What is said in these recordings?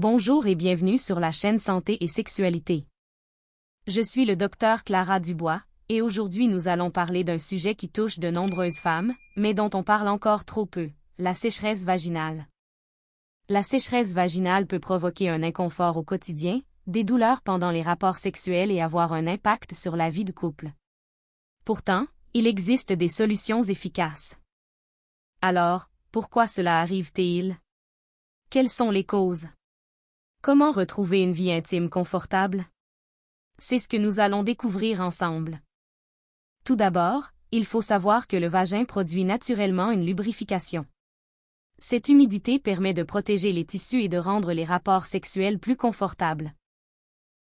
Bonjour et bienvenue sur la chaîne Santé et Sexualité. Je suis le docteur Clara Dubois, et aujourd'hui nous allons parler d'un sujet qui touche de nombreuses femmes, mais dont on parle encore trop peu, la sécheresse vaginale. La sécheresse vaginale peut provoquer un inconfort au quotidien, des douleurs pendant les rapports sexuels et avoir un impact sur la vie de couple. Pourtant, il existe des solutions efficaces. Alors, pourquoi cela arrive-t-il? Quelles sont les causes? Comment retrouver une vie intime confortable? C'est ce que nous allons découvrir ensemble. Tout d'abord, il faut savoir que le vagin produit naturellement une lubrification. Cette humidité permet de protéger les tissus et de rendre les rapports sexuels plus confortables.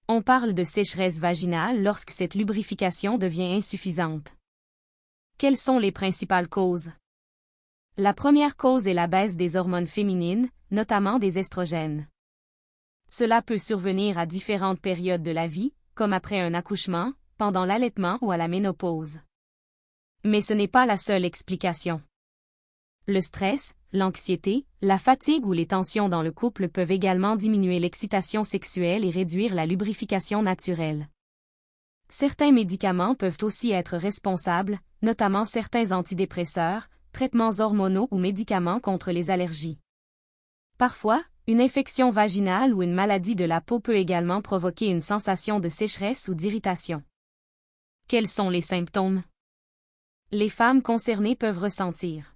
On parle de sécheresse vaginale lorsque cette lubrification devient insuffisante. Quelles sont les principales causes? La première cause est la baisse des hormones féminines, notamment des estrogènes. Cela peut survenir à différentes périodes de la vie, comme après un accouchement, pendant l'allaitement ou à la ménopause. Mais ce n'est pas la seule explication. Le stress, l'anxiété, la fatigue ou les tensions dans le couple peuvent également diminuer l'excitation sexuelle et réduire la lubrification naturelle. Certains médicaments peuvent aussi être responsables, notamment certains antidépresseurs, traitements hormonaux ou médicaments contre les allergies. Parfois, une infection vaginale ou une maladie de la peau peut également provoquer une sensation de sécheresse ou d'irritation. Quels sont les symptômes? Les femmes concernées peuvent ressentir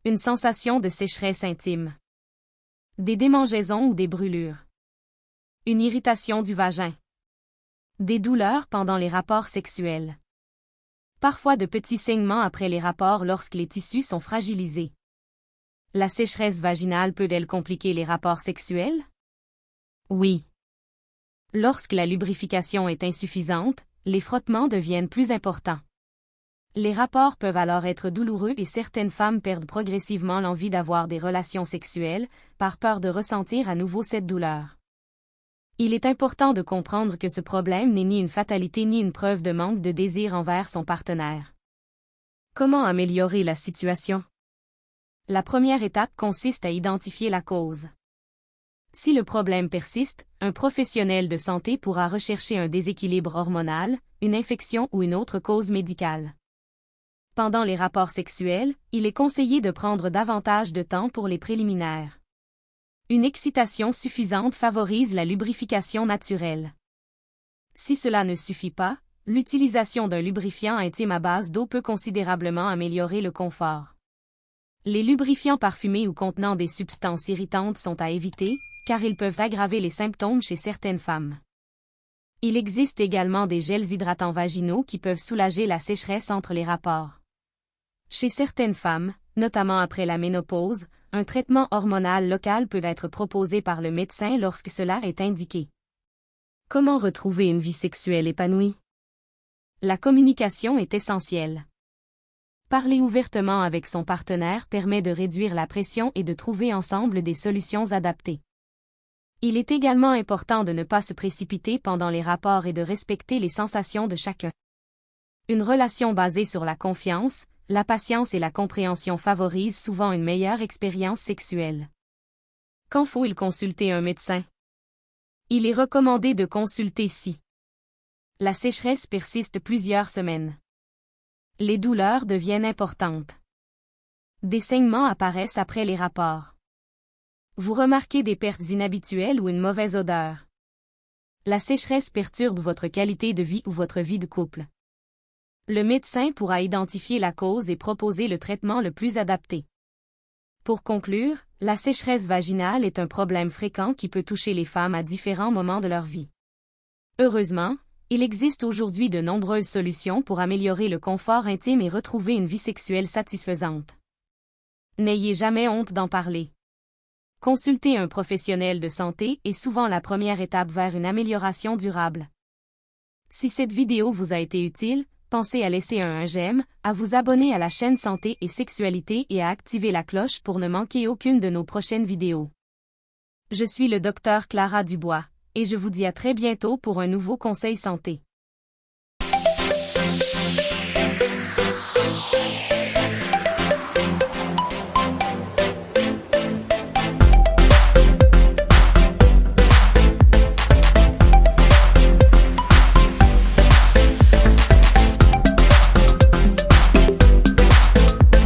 une sensation de sécheresse intime, des démangeaisons ou des brûlures, une irritation du vagin, des douleurs pendant les rapports sexuels, parfois de petits saignements après les rapports lorsque les tissus sont fragilisés. La sécheresse vaginale peut-elle compliquer les rapports sexuels? Oui. Lorsque la lubrification est insuffisante, les frottements deviennent plus importants. Les rapports peuvent alors être douloureux et certaines femmes perdent progressivement l'envie d'avoir des relations sexuelles, par peur de ressentir à nouveau cette douleur. Il est important de comprendre que ce problème n'est ni une fatalité ni une preuve de manque de désir envers son partenaire. Comment améliorer la situation? La première étape consiste à identifier la cause. Si le problème persiste, un professionnel de santé pourra rechercher un déséquilibre hormonal, une infection ou une autre cause médicale. Pendant les rapports sexuels, il est conseillé de prendre davantage de temps pour les préliminaires. Une excitation suffisante favorise la lubrification naturelle. Si cela ne suffit pas, l'utilisation d'un lubrifiant intime à base d'eau peut considérablement améliorer le confort. Les lubrifiants parfumés ou contenant des substances irritantes sont à éviter, car ils peuvent aggraver les symptômes chez certaines femmes. Il existe également des gels hydratants vaginaux qui peuvent soulager la sécheresse entre les rapports. Chez certaines femmes, notamment après la ménopause, un traitement hormonal local peut être proposé par le médecin lorsque cela est indiqué. Comment retrouver une vie sexuelle épanouie? La communication est essentielle. Parler ouvertement avec son partenaire permet de réduire la pression et de trouver ensemble des solutions adaptées. Il est également important de ne pas se précipiter pendant les rapports et de respecter les sensations de chacun. Une relation basée sur la confiance, la patience et la compréhension favorise souvent une meilleure expérience sexuelle. Quand faut-il consulter un médecin? Il est recommandé de consulter si la sécheresse persiste plusieurs semaines. Les douleurs deviennent importantes. Des saignements apparaissent après les rapports. Vous remarquez des pertes inhabituelles ou une mauvaise odeur. La sécheresse perturbe votre qualité de vie ou votre vie de couple. Le médecin pourra identifier la cause et proposer le traitement le plus adapté. Pour conclure, la sécheresse vaginale est un problème fréquent qui peut toucher les femmes à différents moments de leur vie. Heureusement, il existe aujourd'hui de nombreuses solutions pour améliorer le confort intime et retrouver une vie sexuelle satisfaisante. N'ayez jamais honte d'en parler. Consulter un professionnel de santé est souvent la première étape vers une amélioration durable. Si cette vidéo vous a été utile, pensez à laisser un j'aime, à vous abonner à la chaîne Santé et Sexualité et à activer la cloche pour ne manquer aucune de nos prochaines vidéos. Je suis le docteur Clara Dubois, et je vous dis à très bientôt pour un nouveau conseil santé.